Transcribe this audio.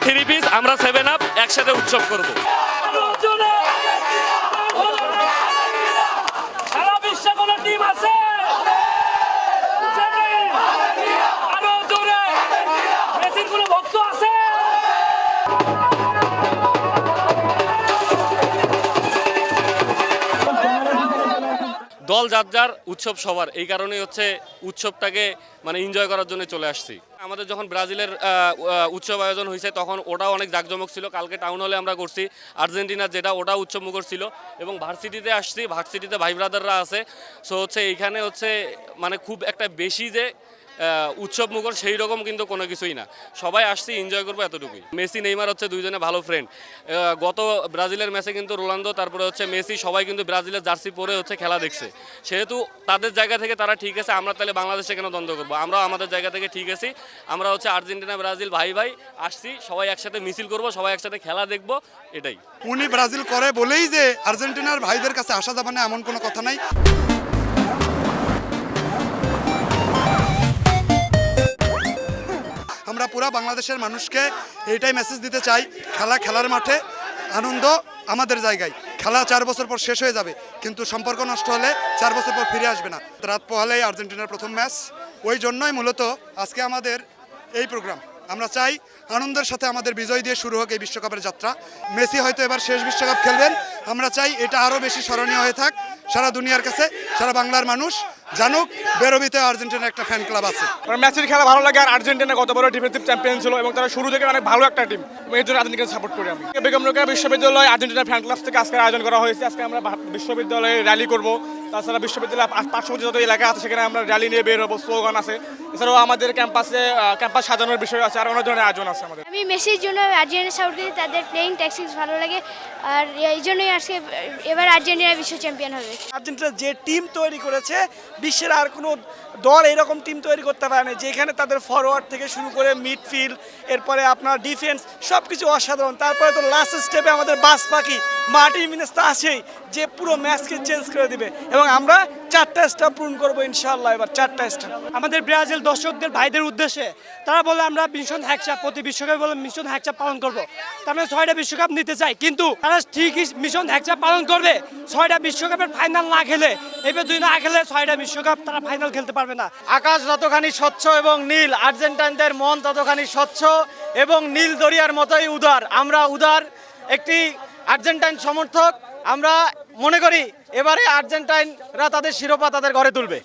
Three piece, আমরা 7 up একসাথে উৎসব করব। সারা বিশ্বে কোন টিম আছে? আরো জোরে মেসির কোন ভক্ত আছে? দল যার যার, উৎসব সবার, এই কারণেই হচ্ছে উৎসবটাকে মানে এনজয় করার জন্য চলে আসছি। আমাদের যখন ব্রাজিলের উৎসব আয়োজন হয়েছে তখন ওটাও অনেক জাঁকজমক ছিল। কালকে টাউন হলে আমরা করছি আর্জেন্টিনার, যেটা ওটা উৎসব মুখর ছিল। এবং ভার্সিটিতে আসছি, ভার্সিটিতে ভাই ব্রাদাররা আছে। সো হচ্ছে এইখানে হচ্ছে মানে খুব একটা বেশি যে উৎসব মুখর সেই রকম কিন্তু কোনো কিছুই না। সবাই আসছি এনজয় করবো এতটুকুই। মেসি নেইমার হচ্ছে দুইজনে ভালো ফ্রেন্ড। গত ব্রাজিলের ম্যাচে কিন্তু রোনালদো তারপরে হচ্ছে মেসি সবাই কিন্তু ব্রাজিলের জার্সি পরে হচ্ছে খেলা দেখছে। সেহেতু তাদের জায়গা থেকে তারা ঠিক আছে, আমরা তাহলে বাংলাদেশে কেন দ্বন্দ্ব করবো? আমরাও আমাদের জায়গা থেকে ঠিক আছি। আমরা হচ্ছে আর্জেন্টিনা ব্রাজিল ভাই ভাই আসছি, সবাই একসাথে মিছিল করব, সবাই একসাথে খেলা দেখবো, এটাই। উনি ব্রাজিল করে বলেই যে আর্জেন্টিনার ভাইদের কাছে আসা যাবে না এমন কোনো কথা নাই। আমরা পুরা বাংলাদেশের মানুষকে এইটাই মেসেজ দিতে চাই, খেলার মাঠে, আনন্দ আমাদের জায়গায়। খেলা 4 বছর পর শেষ হয়ে যাবে, কিন্তু সম্পর্ক নষ্ট হলে 4 বছর পর ফিরে আসবে না। রাত পোহালেই আর্জেন্টিনার প্রথম ম্যাচ, ওই জন্যই মূলত আজকে আমাদের এই প্রোগ্রাম। আমরা চাই আনন্দের সাথে আমাদের বিজয় দিয়ে শুরু হোক এই বিশ্বকাপের যাত্রা। মেসি হয়তো এবার শেষ বিশ্বকাপ খেলবেন, আমরা চাই এটা আরও বেশি স্মরণীয় হয়ে থাক সারা দুনিয়ার কাছে, সারা বাংলার মানুষ জানুক বেরোবিতে আর্জেন্টিনার একটা ফ্যান ক্লাব আছে। মেসির খেলা ভালো লাগে, আর আর্জেন্টিনা গত বড় ডিফেন্সিভ চ্যাম্পিয়ন ছিল এবং তারা শুরু থেকে অনেক ভালো একটা টিম, এই জন্য আর্জেন্টিনাকে সাপোর্ট করি আমি। বেগম রোকেয়া বিশ্ববিদ্যালয় আর্জেন্টিনা ফ্যান ক্লাব থেকে আজকে আয়োজন করা হয়েছে। আজকে আমরা বিশ্ববিদ্যালয়ে র্যালি করব, তাছাড়া বিশ্ববিদ্যালয়ের পার্শ্ববর্তী যত এলাকা আছে সেখানে আমরা র্যালি নিয়ে বের হবো, স্লোগান আছে। এছাড়াও আমাদের ক্যাম্পাস সাজানোর বিষয় আছে, আর অনেক ধরনের আয়োজন আছে আমাদের। আমি মেসির জন্য আর্জেন্টিনা সাপোর্ট করি, তাদের প্লেইং ট্যাকটিক্স ভালো লাগে, আর এই জন্যই আজকে এবার আর্জেন্টিনা বিশ্ব চ্যাম্পিয়ন হবে। আর্জেন্টিনা যে টিম তৈরি করেছে, বিশ্বের আর কোনো দল এরকম টিম তৈরি করতে পারে না, যেখানে তাদের ফরওয়ার্ড থেকে শুরু করে মিডফিল্ড, এরপরে আপনার ডিফেন্স সব কিছু অসাধারণ। তারপরে তো লাস্ট স্টেপে আমাদের বাস পাখি মার্টিন মিনেস তো আছেই, যে পুরো ম্যাচকে চেঞ্জ করে দিবে। এবং আমরা 4টা স্টার পূরণ করবো ইনশাআল্লাহ, এবার 4টা স্টার। আমাদের ব্রাজিল দর্শকদের ভাইদের উদ্দেশ্যে তারা বলে আমরা মিশন হ্যাকচাপ প্রতি বিশ্বকাপে বলে মিশন হ্যাকচাপ পালন করবো। তার মানে 6টা বিশ্বকাপ নিতে চাই, কিন্তু তারা ঠিকই মিশন হ্যাকচাপ পালন করবে। 6টা বিশ্বকাপের ফাইনাল না খেলে, এবার 2 না খেলে 6টা বিশ্বকাপ তারা ফাইনাল খেলতে পারবে না। আকাশ যতখানি স্বচ্ছ এবং নীল, আর্জেন্টাইনদের মন ততখানি স্বচ্ছ এবং নীল দরিয়ার মতোই উদার। আমরা উদার একটি আর্জেন্টাইন সমর্থক। আমরা মনে করি এবারে আর্জেন্টাইনরা তাদের শিরোপা তাদের ঘরে তুলবে।